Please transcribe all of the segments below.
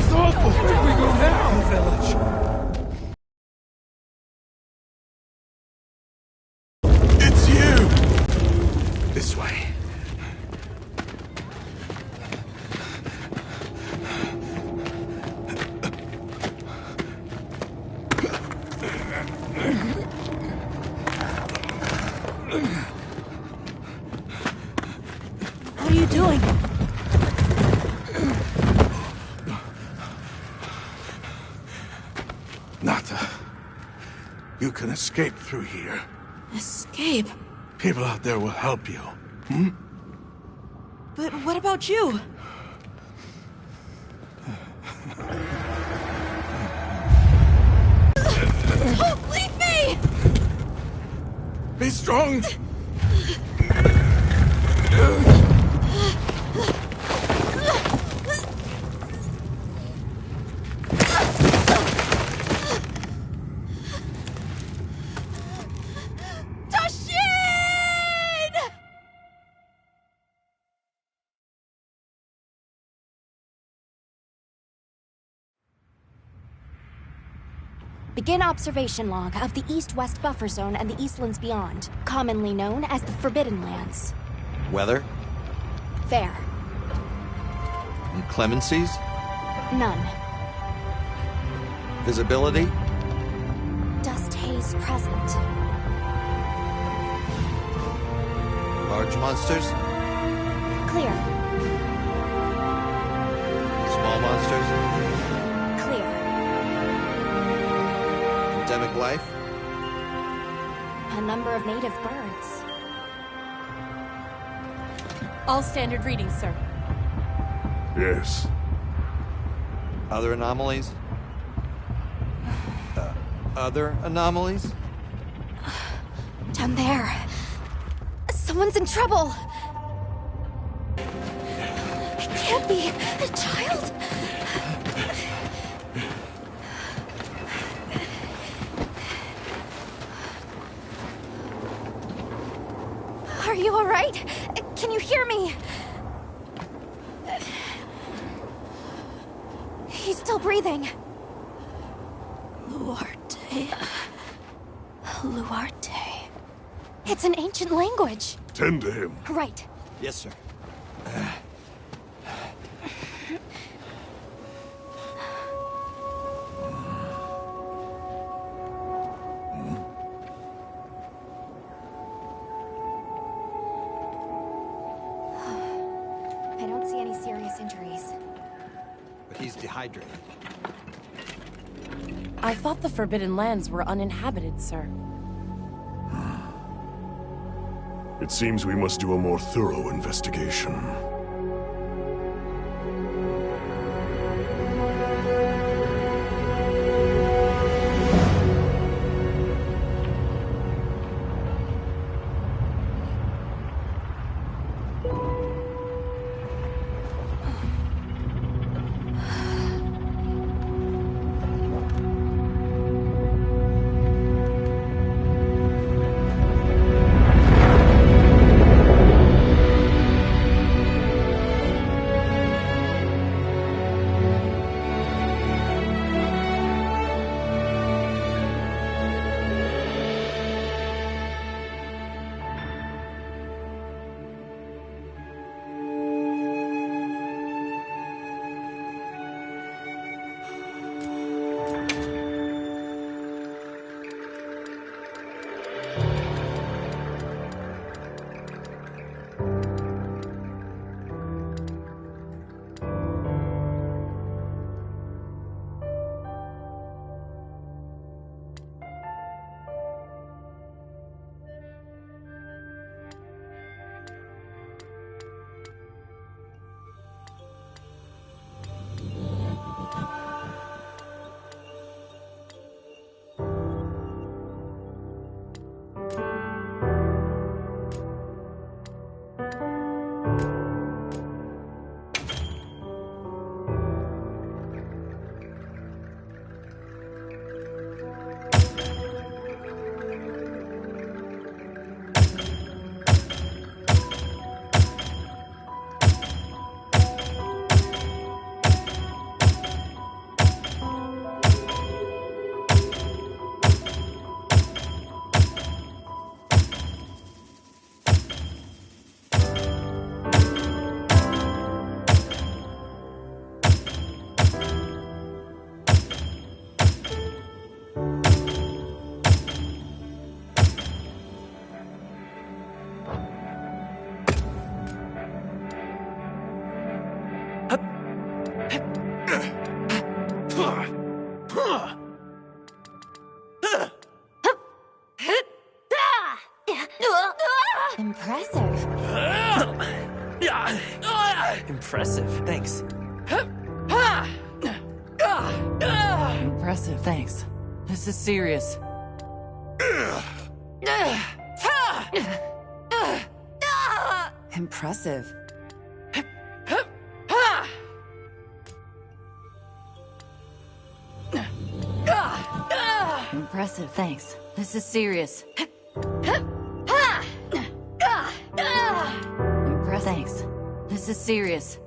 is awful! Where do we go now? Village. It's you! This way. What are you doing? Nata, you can escape through here. Escape? People out there will help you. Hmm? But what about you? Oh, leave me! Be strong! Begin observation log of the East-West buffer zone and the Eastlands beyond, commonly known as the Forbidden Lands. Weather? Fair. Inclemencies? None. Visibility? Dust haze present. Large monsters? Clear. Small monsters? Clear. Endemic life? A number of native birds. All standard readings, sir. Yes. Other anomalies? Other anomalies? Down there. Someone's in trouble. It can't be a child. Are you all right? Can you hear me? He's still breathing. Luarte. Luarte. It's an ancient language. Tend to him. Right. Yes, sir. I don't see any serious injuries. But he's dehydrated. I thought the Forbidden Lands were uninhabited, sir. It seems we must do a more thorough investigation. Impressive. Impressive, thanks. Impressive, thanks. This is serious. Impressive. Impressive, thanks. This is serious. Impressive, thanks. This is serious.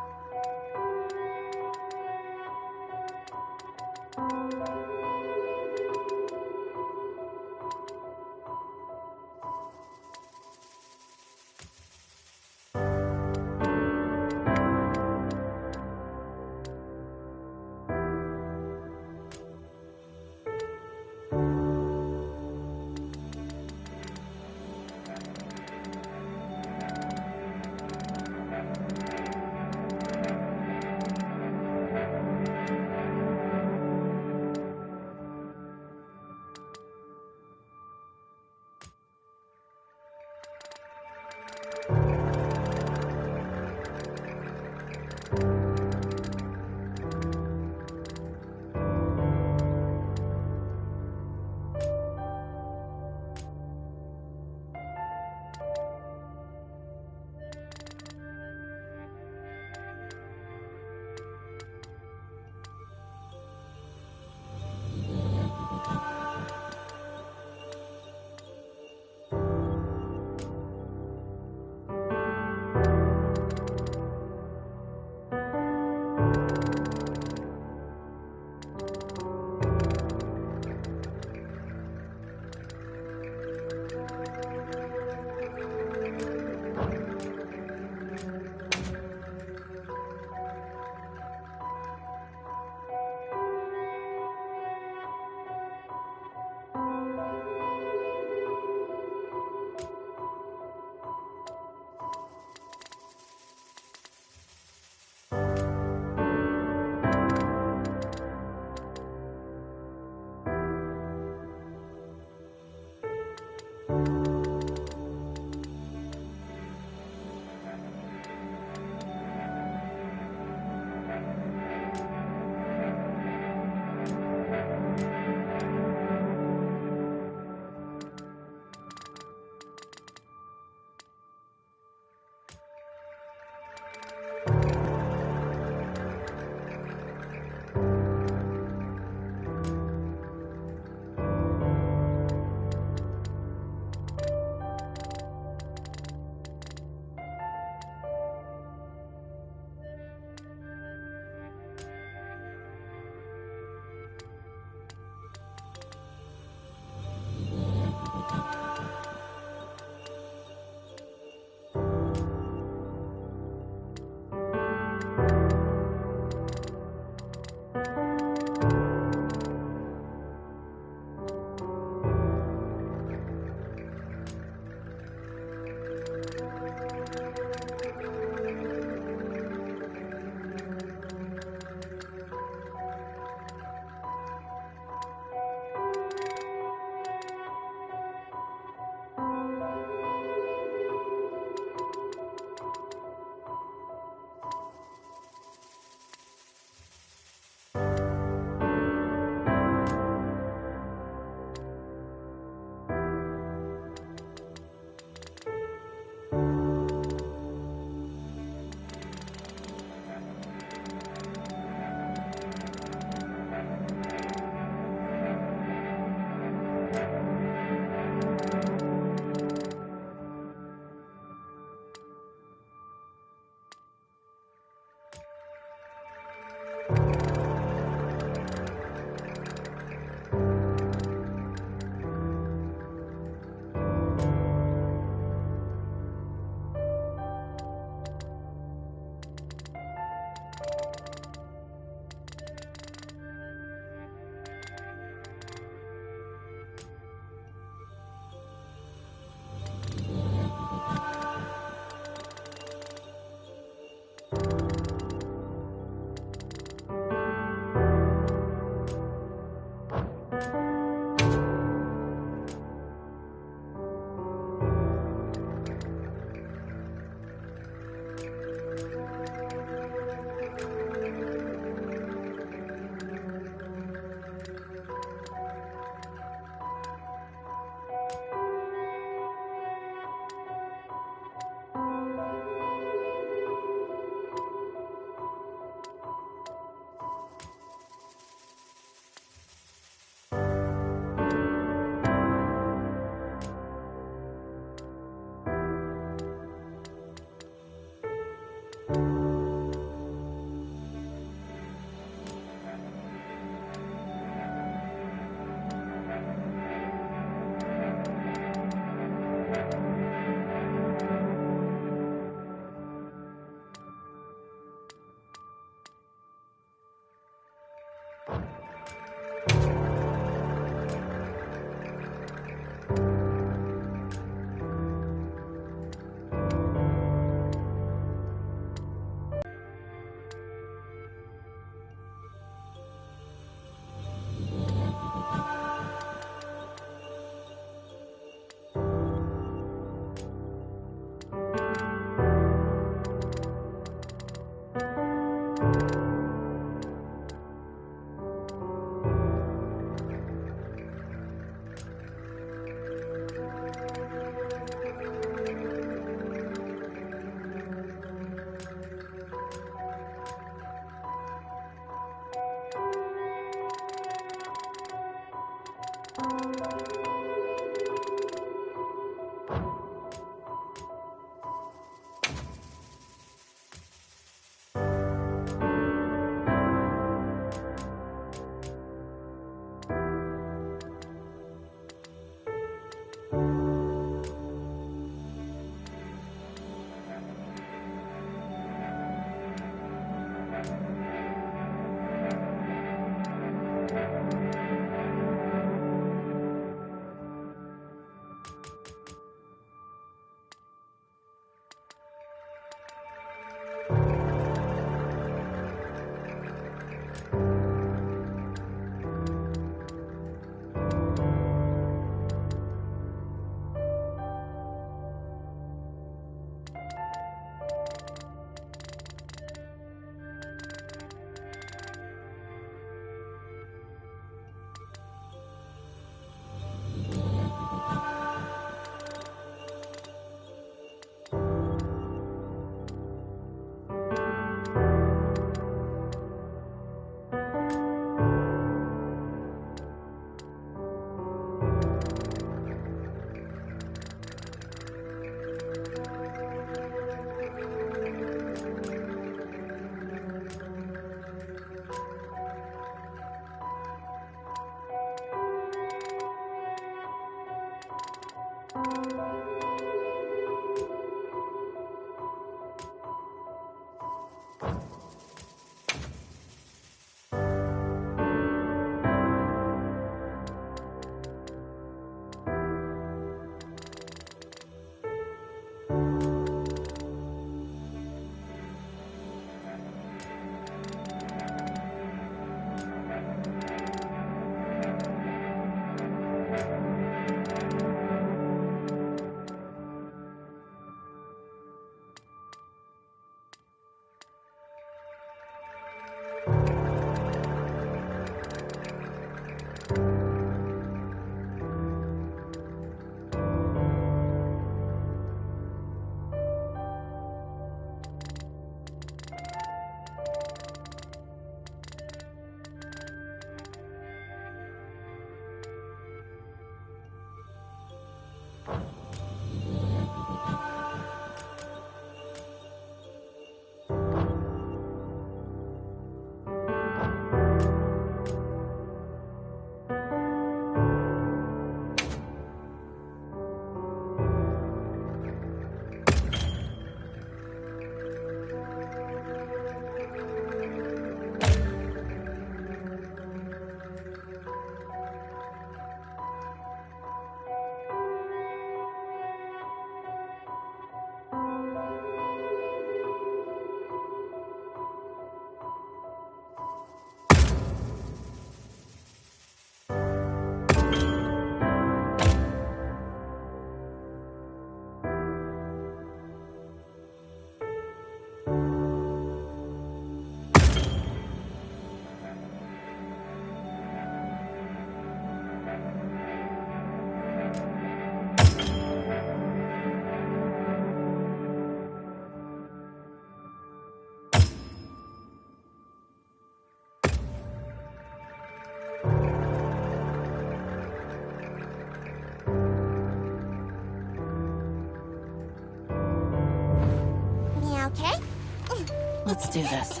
Let's do this.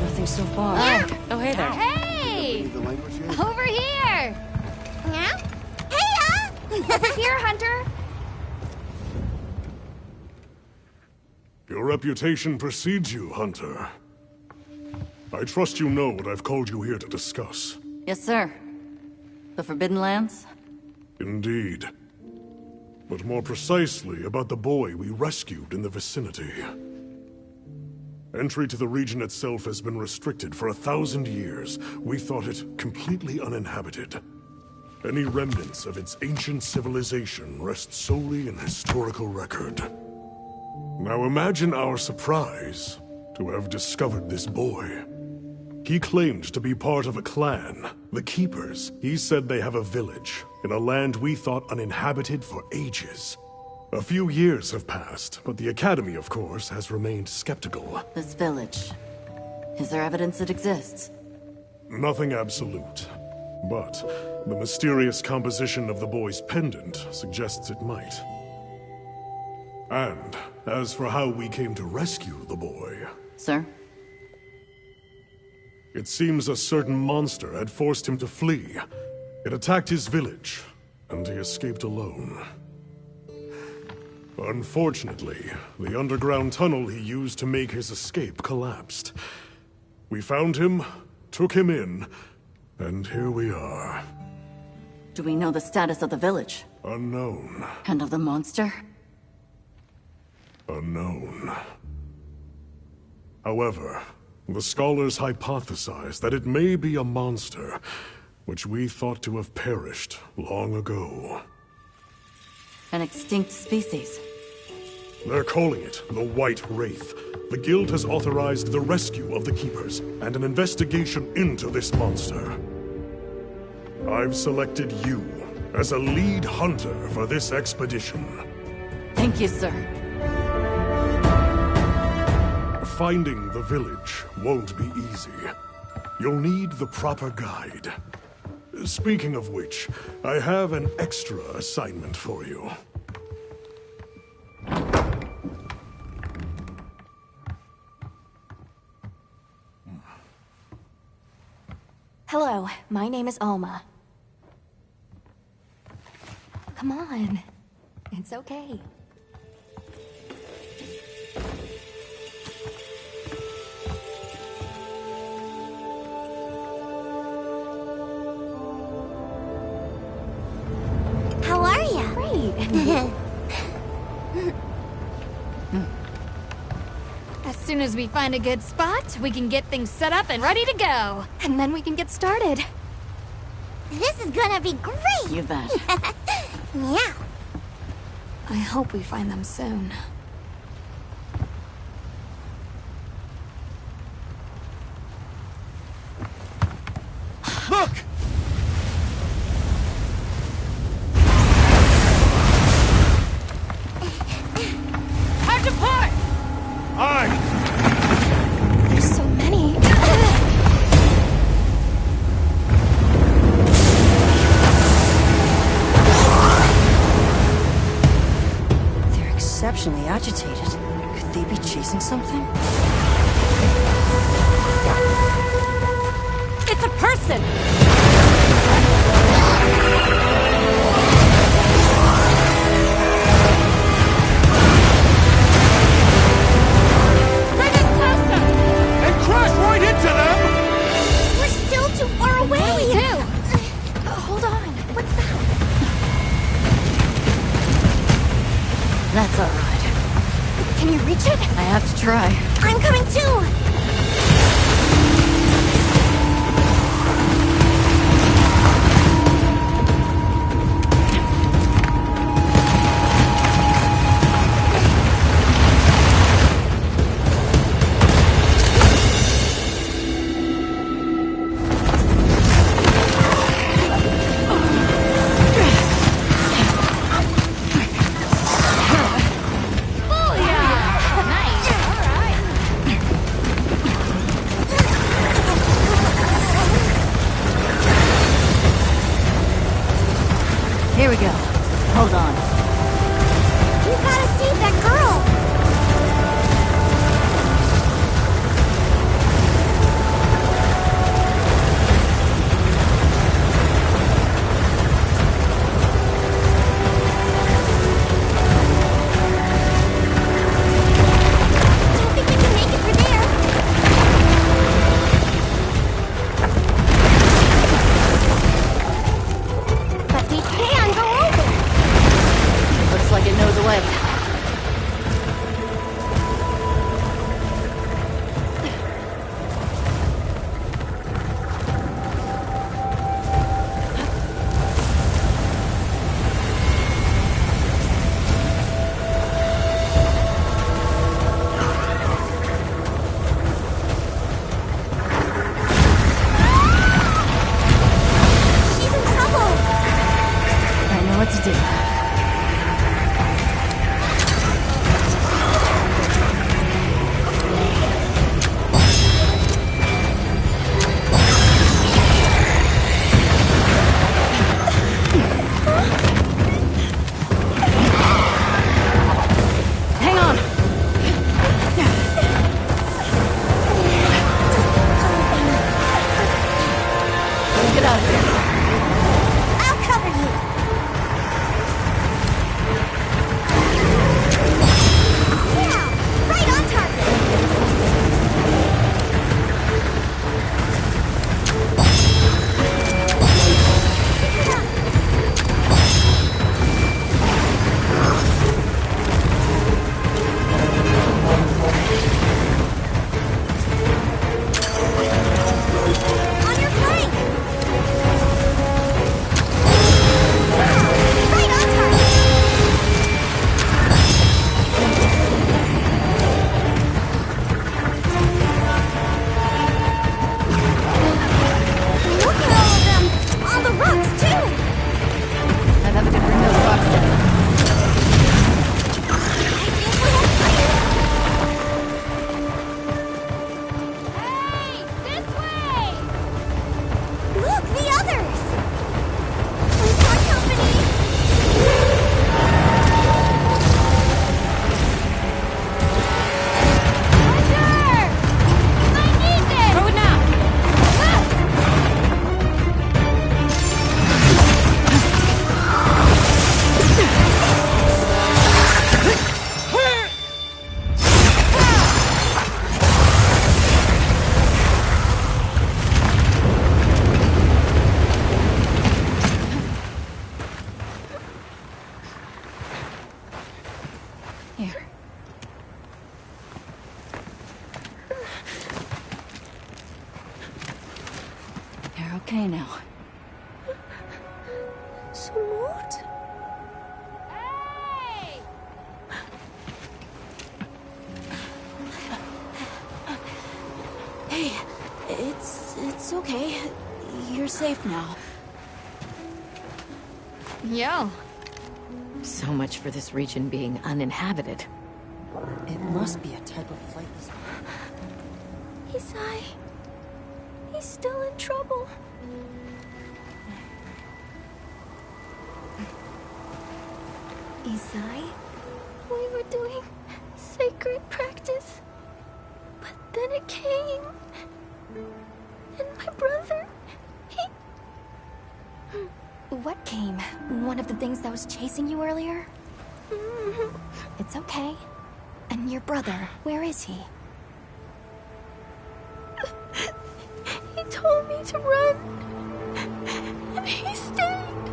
Nothing so far. Oh, hey there. Hey! Over here! Yeah? Hey, Over here, Hunter! Your reputation precedes you, Hunter. I trust you know what I've called you here to discuss. Yes, sir. The Forbidden Lands? Indeed. But more precisely about the boy we rescued in the vicinity. Entry to the region itself has been restricted for 1,000 years. We thought it completely uninhabited. Any remnants of its ancient civilization rest solely in historical record. Now imagine our surprise to have discovered this boy. He claimed to be part of a clan, the Keepers. He said they have a village in a land we thought uninhabited for ages. A few years have passed, but the Academy, of course, has remained skeptical. This village. Is there evidence it exists? Nothing absolute, but the mysterious composition of the boy's pendant suggests it might. And as for how we came to rescue the boy... Sir? It seems a certain monster had forced him to flee. It attacked his village, and he escaped alone. Unfortunately, the underground tunnel he used to make his escape collapsed. We found him, took him in, and here we are. Do we know the status of the village? Unknown. And of the monster? Unknown. However, the scholars hypothesize that it may be a monster, which we thought to have perished long ago. An extinct species. They're calling it the White Wraith. The Guild has authorized the rescue of the Keepers and an investigation into this monster. I've selected you as a lead hunter for this expedition. Thank you, sir. Finding the village won't be easy. You'll need the proper guide. Speaking of which, I have an extra assignment for you. Hello, my name is Alma. Come on. It's okay. How are you? Great. As soon as we find a good spot, we can get things set up and ready to go. And then we can get started. This is gonna be great! You bet. Yeah. I hope we find them soon. Look! Time to part! There's so many. They're exceptionally agitated. Could they be chasing something? It's a person! Bring us closer! And crash right into them! We're still too far away! Hold on. What's that? That's all right. Can you reach it? I have to try. I'm coming too! we go. Hold on. You gotta save that girl! Don't think we can make it for there! But we can go over! Looks like it knows a way. She's in trouble! I know what to do. Hang on! Let's get out of here. I'll cover you! Yeah! Right on target! On your flank! Right on target! Look at all of them! On the rocks, too! I thought we could bring those rocks down. I think we have fire! Hey! This way! Look, the others! We've got company! Roger! I need this! Throw it now! Here. You're okay now. Smooth? Hey! Hey, it's okay. You're safe now. Yo. So much for this region being uninhabited. It must be a type of flightless. Isai. He's still in trouble. Isai? We were doing sacred practice. But then it came. And my brother, he... What came? One of the things that was chasing you earlier? It's okay. And your brother, where is he? He told me to run. And he stayed.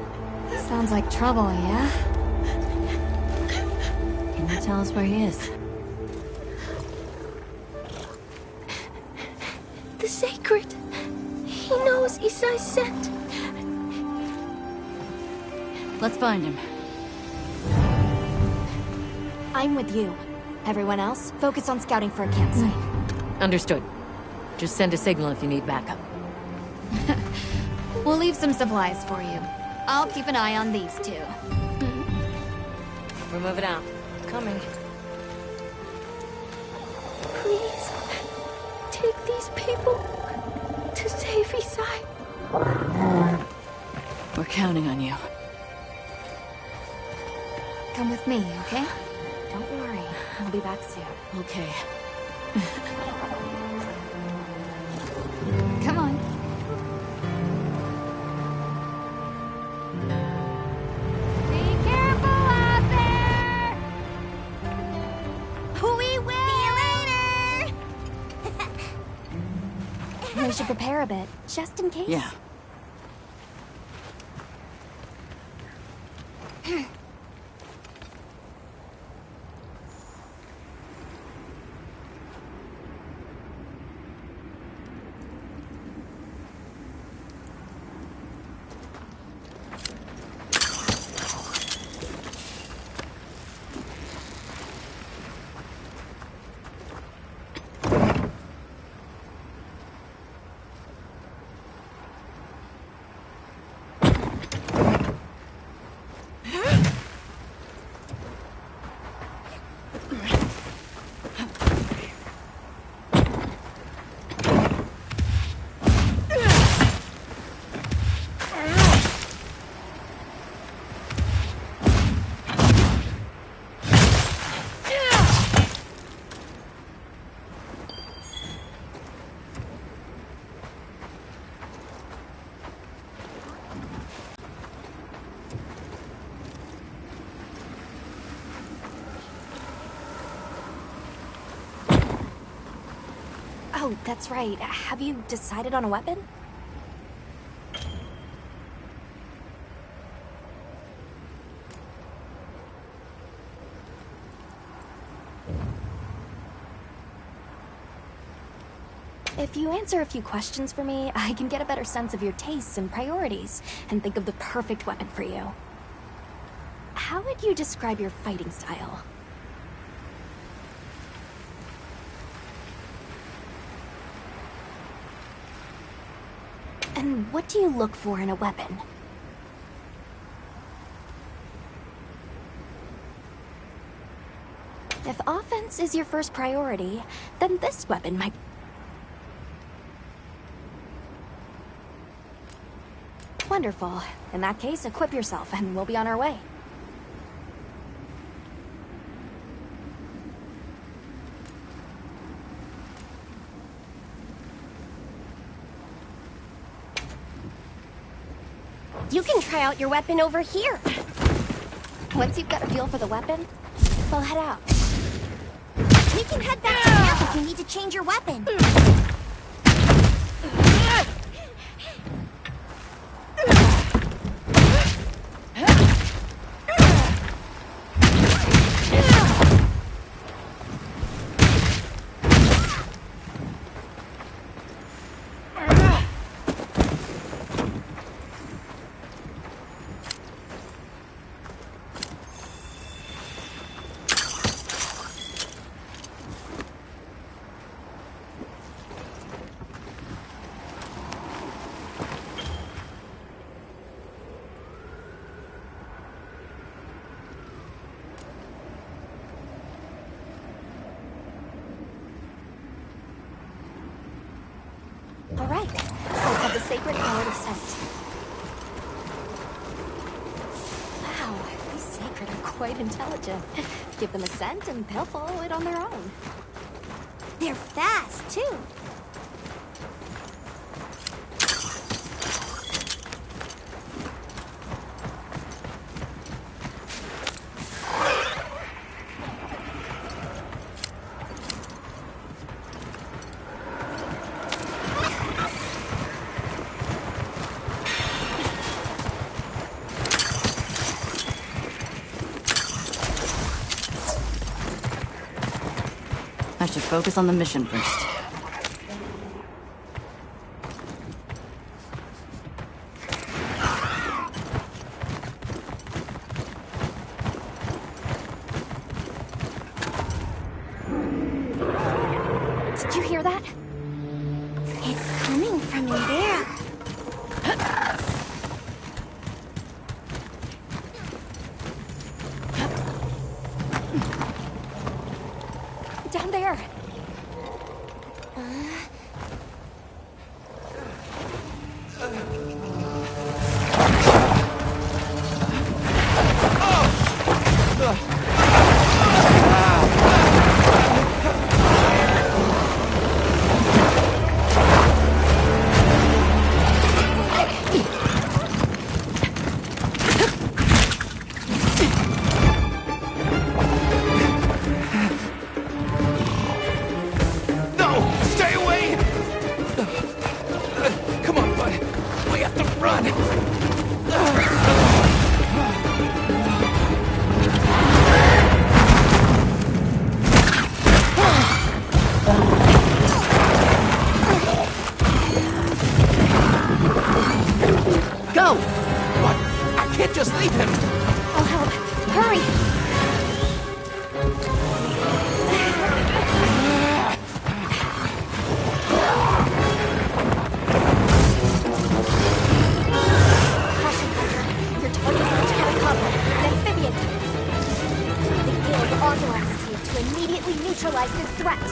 Sounds like trouble, yeah? Can you tell us where he is? The sacred. He knows Isai sent. Let's find him. I'm with you. Everyone else, focus on scouting for a campsite. Understood. Just send a signal if you need backup. We'll leave some supplies for you. I'll keep an eye on these two. We're moving out. Coming. Please, take these people to save Isai. We're counting on you. Come with me, okay? Don't worry, I'll be back soon. Okay. Come on. Be careful out there! We will! See you later! We should prepare a bit, just in case. Yeah. Oh, that's right. Have you decided on a weapon? If you answer a few questions for me, I can get a better sense of your tastes and priorities, and think of the perfect weapon for you. How would you describe your fighting style? And what do you look for in a weapon? If offense is your first priority, then this weapon might... Wonderful. In that case, equip yourself and we'll be on our way. You can try out your weapon over here. Once you've got a feel for the weapon, we'll head out. We can head back to camp if you need to change your weapon. All right, let's have the sacred power to scent. Wow, these sacred are quite intelligent. Give them a scent and they'll follow it on their own. They're fast, too. I should focus on the mission first. Did you hear that? It's coming from in there. Down there. Go! What? I can't just leave him! I'll help. Hurry! Caution, Hunter. Your target is a helicopter, an amphibian type. The guild authorizes you to immediately neutralize this threat.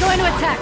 Going to attack!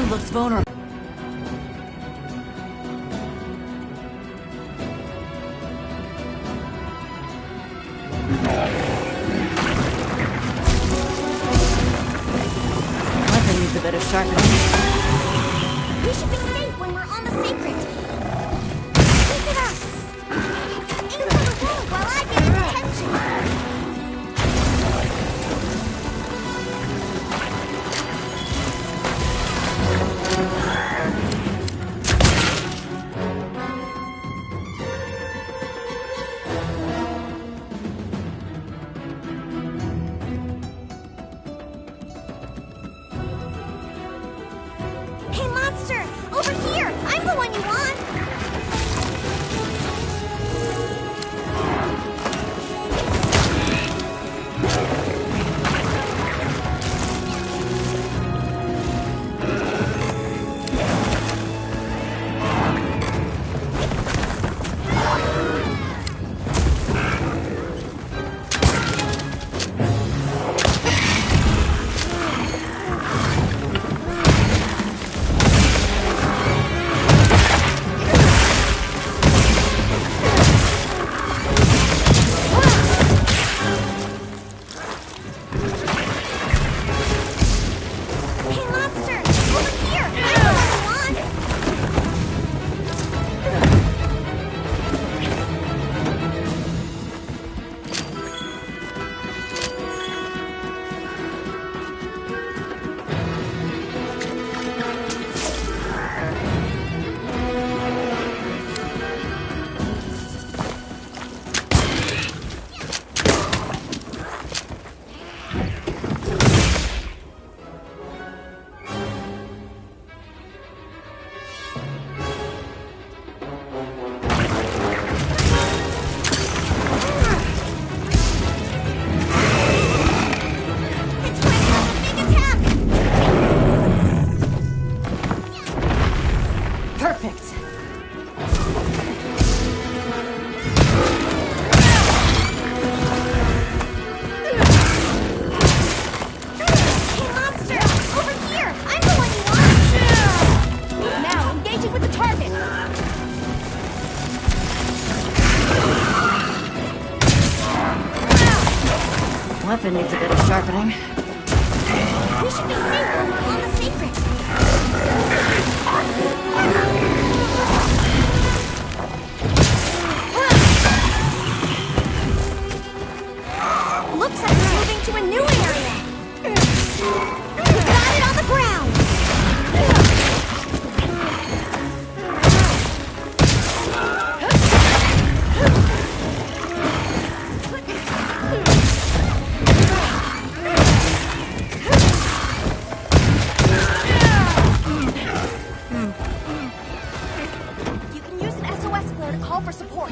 Looks vulnerable. Weapon needs a bit of sharpening. We should be safe when we're on the sacred. Keep it up! Aim for the wall while I get its attention! Hey, monster! Over here! I'm the one you want! weapon needs a bit of sharpening. We should be safe when we're on the secret. Looks like we're moving to a new area. We got it on the ground. You can use an SOS flare to call for support.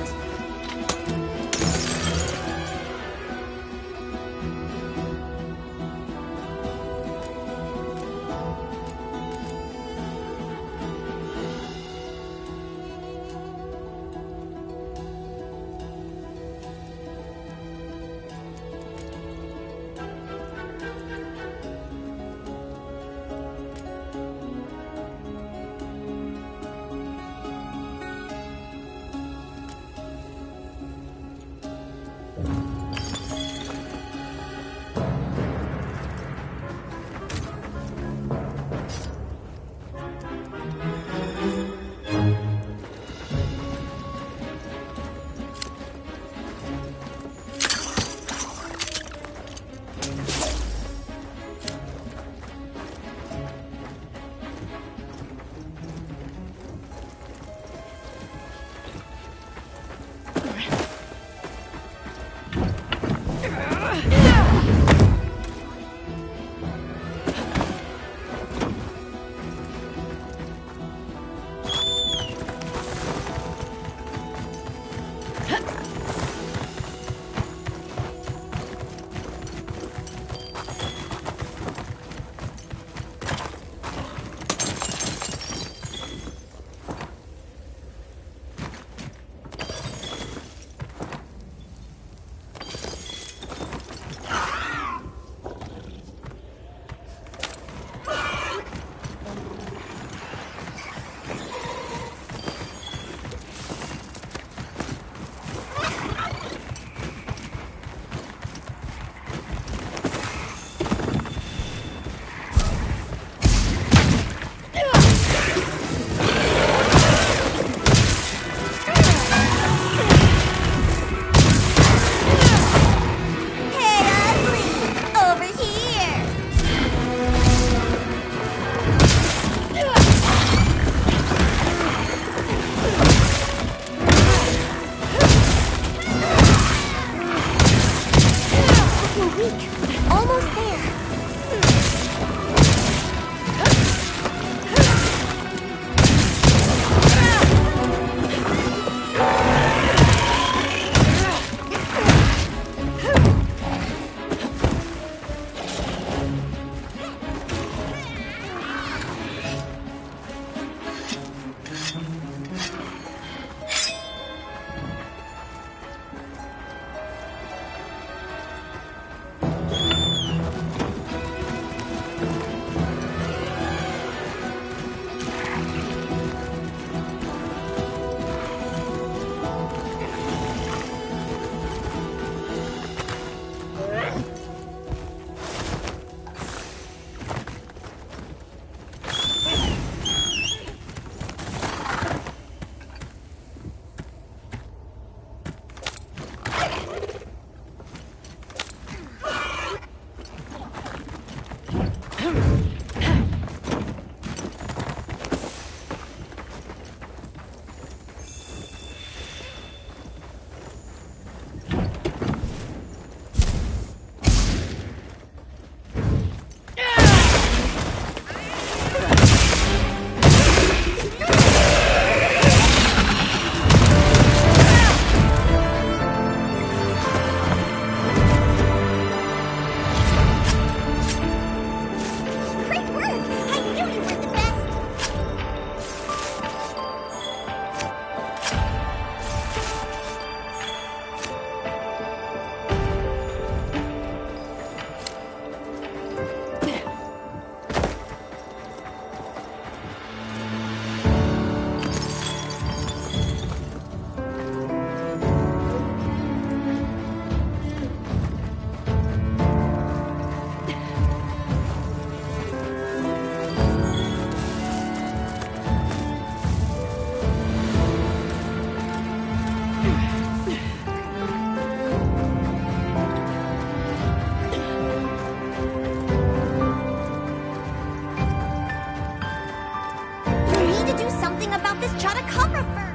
got a cobra fur!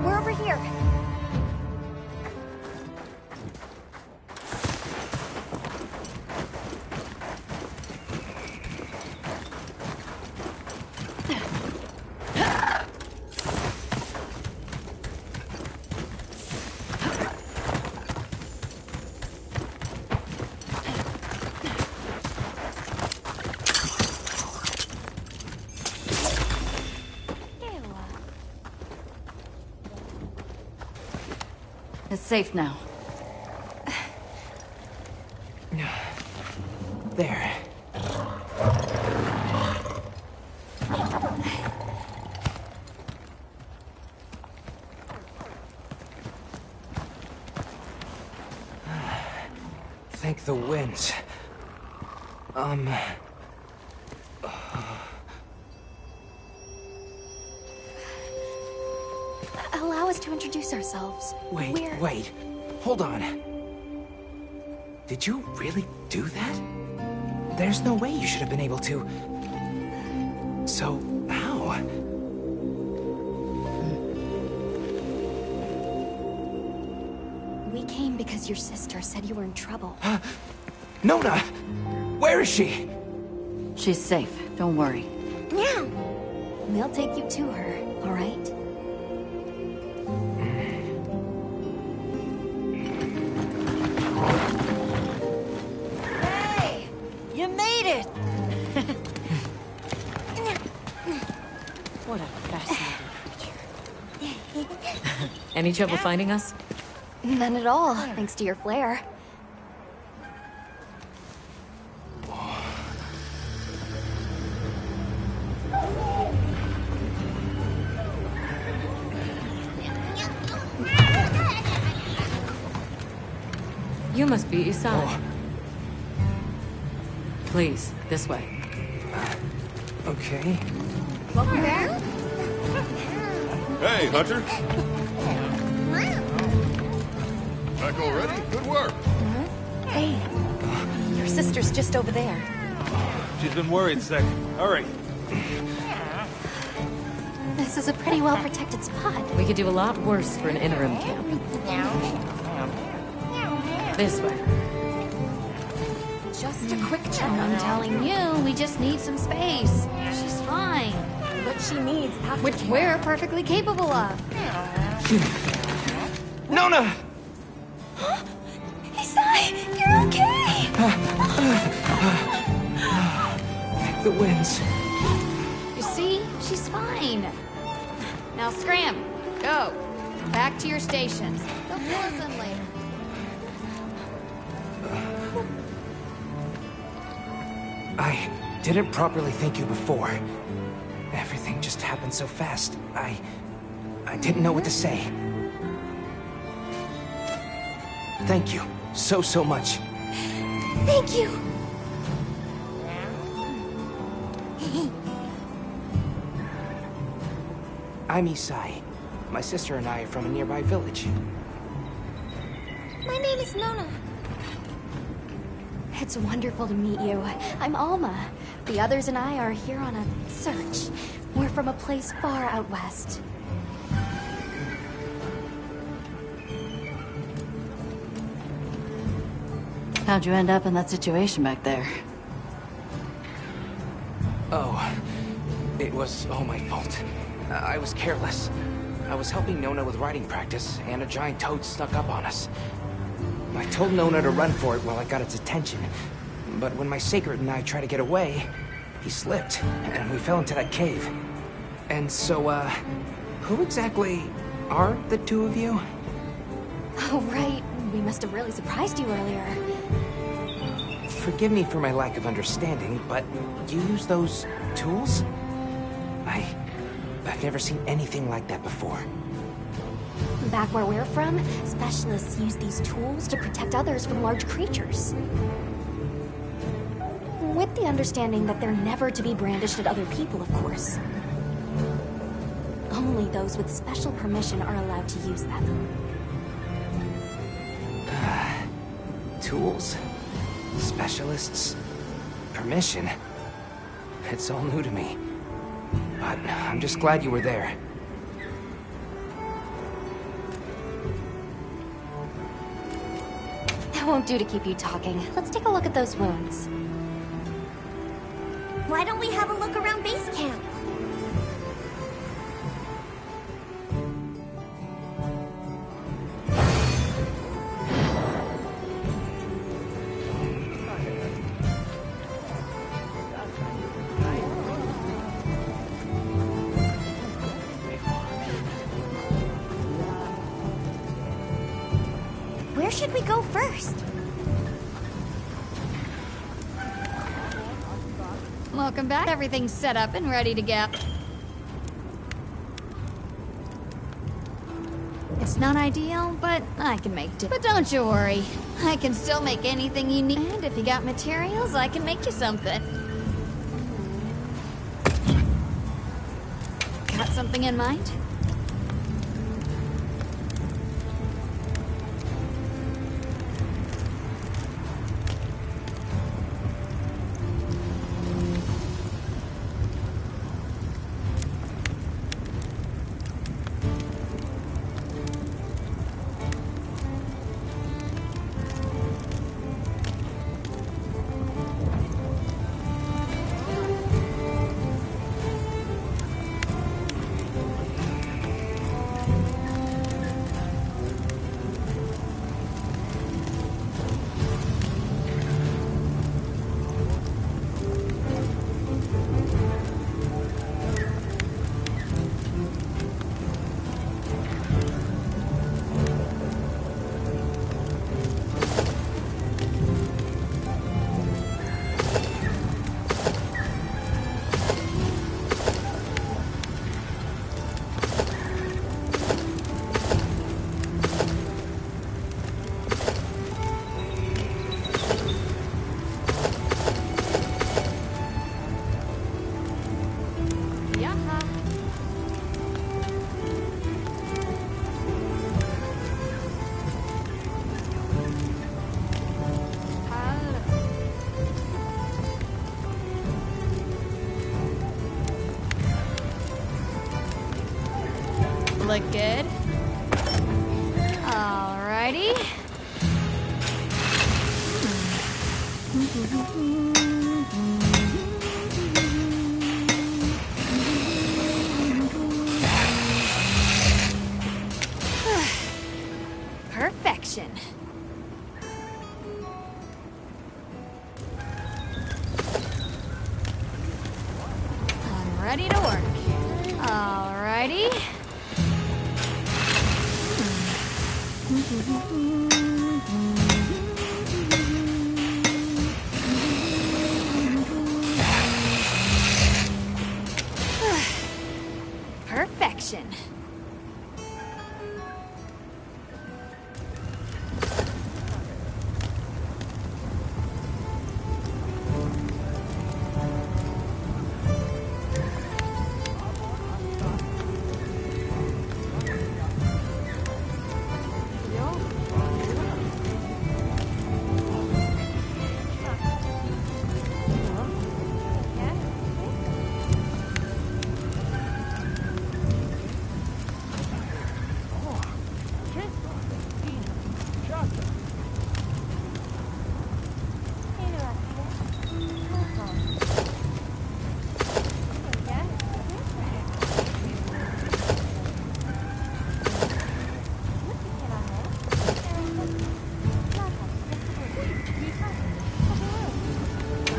We're over here. It's safe now. There. Thank the winds. Allow us to introduce ourselves. Wait. Hold on. Did you really do that? There's no way you should have been able to. So, how? We came because your sister said you were in trouble. Nona! Where is she? She's safe. Don't worry. Yeah. We'll take you to her, all right? Hey! You made it! What a fascinating creature. Any trouble finding us? None at all, thanks to your flair. You must be Isai. Please, this way. Okay. Hey, Hunter. Back already? Good work. Hey, your sister's just over there. She's been worried sick. Hurry. This is a pretty well-protected spot. We could do a lot worse for an interim camp. This way. Just a quick check I'm on telling you, we just need some space. She's fine. What she needs after Which we're perfectly capable of. Nona! Isai, you're okay! The winds. You see? She's fine. Now scram. Go. Back to your stations. They'll fill us in later. I didn't properly thank you before. Everything just happened so fast. I didn't know what to say. Thank you so much. Thank you! I'm Isai. My sister and I are from a nearby village. My name is Nona. It's wonderful to meet you. I'm Alma. The others and I are here on a search. We're from a place far out west. How'd you end up in that situation back there? Oh, it was all my fault. I was careless. I was helping Nona with riding practice, and a giant toad snuck up on us. I told Nona to run for it while I got its attention, but when my sacred and I tried to get away, he slipped, and we fell into that cave. And so, who exactly are the two of you? Oh, right. We must have really surprised you earlier. Forgive me for my lack of understanding, but you use those tools? I've never seen anything like that before. Back where we're from, specialists use these tools to protect others from large creatures. With the understanding that they're never to be brandished at other people, of course. Only those with special permission are allowed to use them. Tools? Specialists? Permission? It's all new to me. But I'm just glad you were there. That won't do to keep you talking. Let's take a look at those wounds. Why don't we have a look around base camp? Where should we go first? Welcome back. Everything's set up and ready to go. It's not ideal, but I can make it. But don't you worry. I can still make anything you need. And if you got materials, I can make you something. Got something in mind? Look good. Alrighty. Perfection. I'm ready to work. Alrighty. Perfection.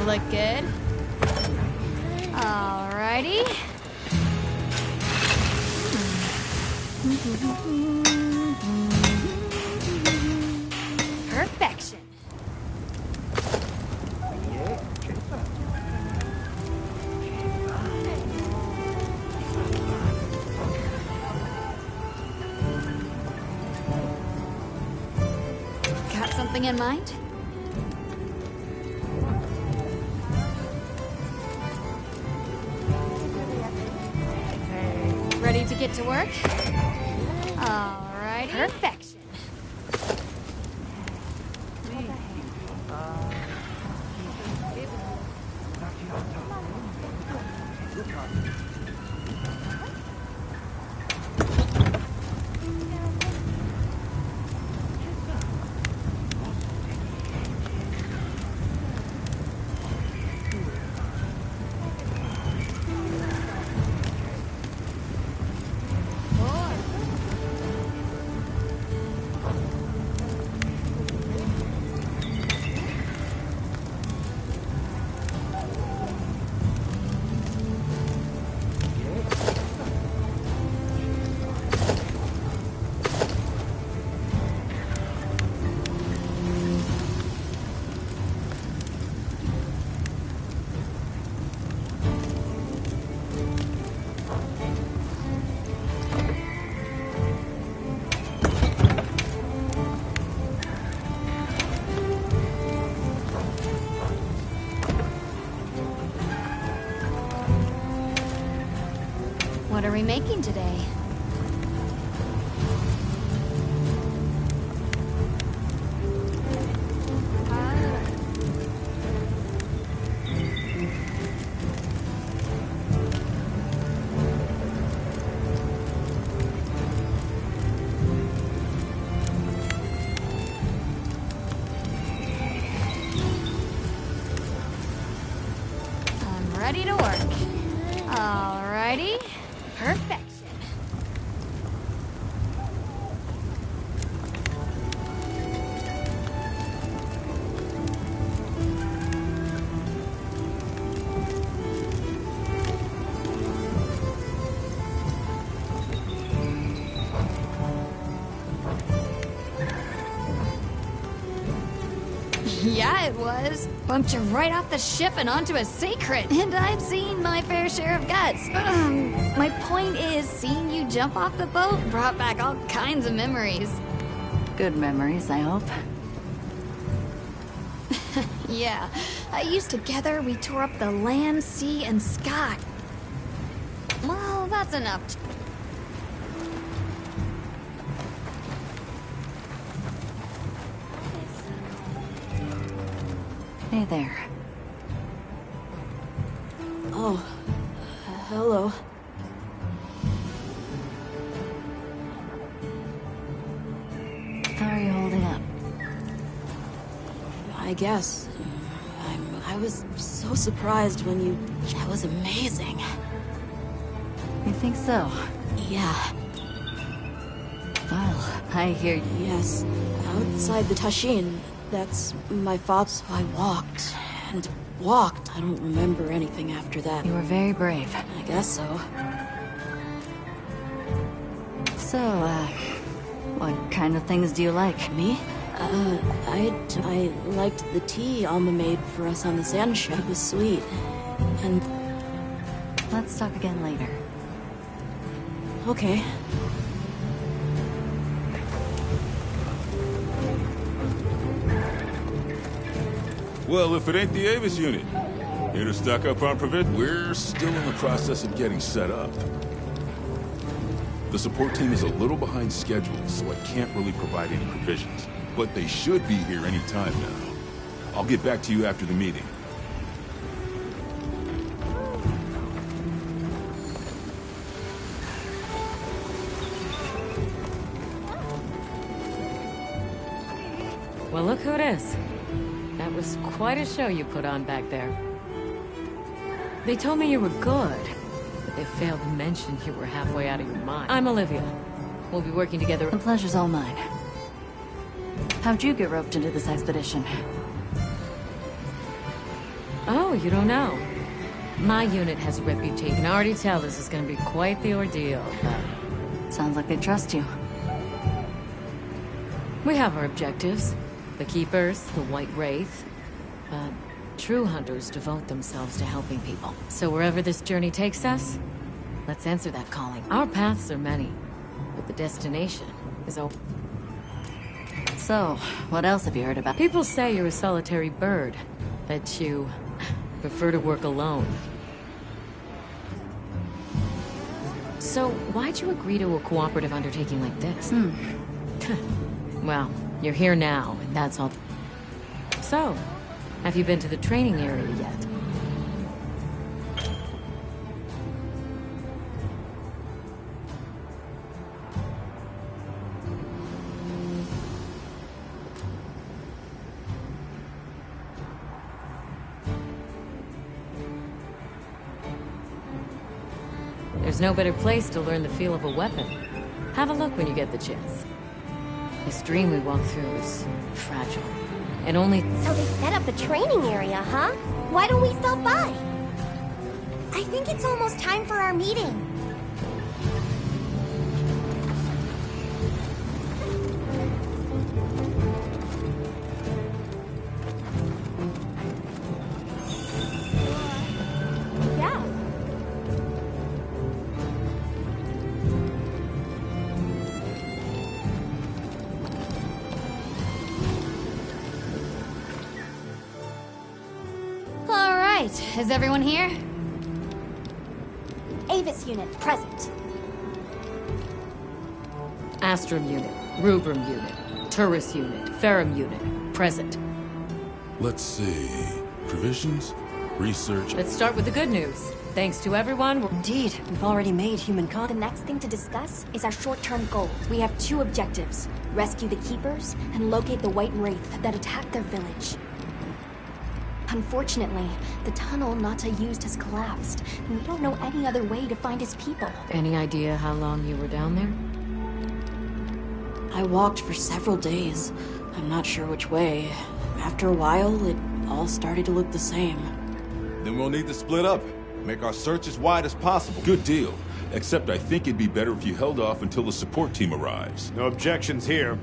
Look good. Alrighty. Perfection. Got something in mind? Ready to get to work? Alrighty. Perfection. What are we making today? I'm ready to work. Alrighty. Perfection. Yeah, it was. Bumped you right off the ship and onto a secret. And I've seen my fair share of guts. My point is, seeing you jump off the boat brought back all kinds of memories. Good memories, I hope. Yeah, used together we tore up the land, sea, and sky. Well, that's enough. Hey there. Oh, hello. How are you holding up? I guess. I was so surprised when you... That was amazing. You think so? Yeah. Well, I hear you. Yes. Outside the Tashin. That's my father's. So I walked and walked. I don't remember anything after that. You were very brave. I guess so. So, what kind of things do you like? Me? I liked the tea Alma made for us on the sand ship. It was sweet. And... Let's talk again later. Okay. Well, if it ain't the Avis unit. Here to stock up on provisions. We're still in the process of getting set up. The support team is a little behind schedule, so I can't really provide any provisions. But they should be here any time now. I'll get back to you after the meeting. Well, look who it is. That was quite a show you put on back there. They told me you were good, but they failed to mention you were halfway out of your mind. I'm Olivia. We'll be working together. The pleasure's all mine. How'd you get roped into this expedition? Oh, you don't know? My unit has a reputation. I can already tell this is going to be quite the ordeal, but... Sounds like they trust you. We have our objectives. The Keepers, the White Wraith. But true hunters devote themselves to helping people. So wherever this journey takes us, let's answer that calling. Our paths are many, but the destination is open. So, what else have you heard about? People say you're a solitary bird, that you prefer to work alone. So, why'd you agree to a cooperative undertaking like this? Well, you're here now, and that's all. So, have you been to the training area yet? There's no better place to learn the feel of a weapon. Have a look when you get the chance. This dream we walk through is fragile. And only... So they set up a training area, huh? Why don't we stop by? I think it's almost time for our meeting. Yeah. All right, is everyone here? Avis unit, present. Astrum unit, Rubrum unit, Turris unit, Ferrum unit, present. Let's see. Provisions? Research? Let's start with the good news. Thanks to everyone, Indeed, we've already made human The contact. next thing to discuss is our short-term goals. We have two objectives: rescue the Keepers and locate the White Wraith that attacked their village. Unfortunately, the tunnel Nata used has collapsed, and we don't know any other way to find his people. Any idea how long you were down there? I walked for several days. I'm not sure which way. After a while, it all started to look the same. Then we'll need to split up. Make our search as wide as possible. Good deal. Except I think it'd be better if you held off until the support team arrives. No objections here.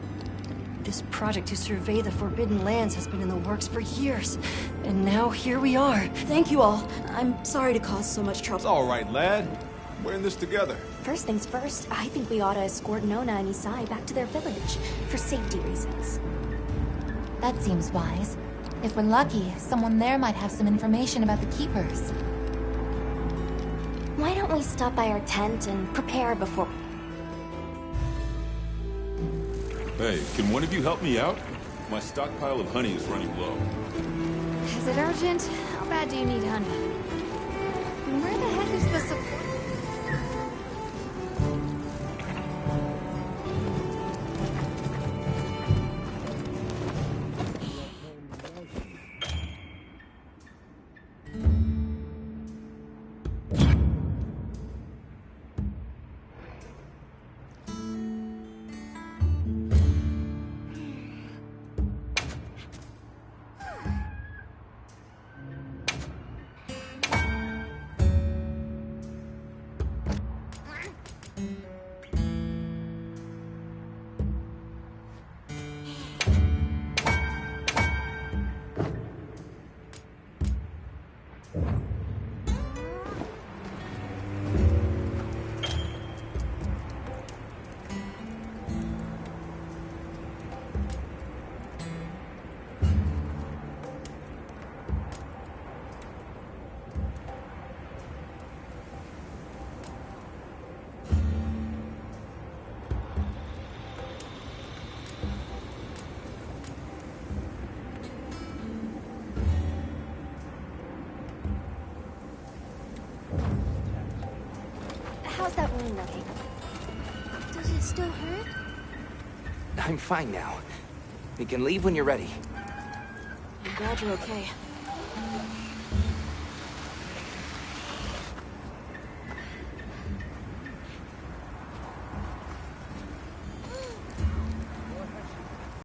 This project to survey the Forbidden Lands has been in the works for years. And now here we are. Thank you all. I'm sorry to cause so much It's trouble. all right, lad. We're in this together. First things first, I think we ought to escort Nona and Isai back to their village, for safety reasons. That seems wise. If we're lucky, someone there might have some information about the Keepers. Why don't we stop by our tent and prepare before... Hey, can one of you help me out? My stockpile of honey is running low. Is it urgent? How bad do you need honey? And where the heck is the support? How's that wound looking? Does it still hurt? I'm fine now. You can leave when you're ready. I'm glad you're okay.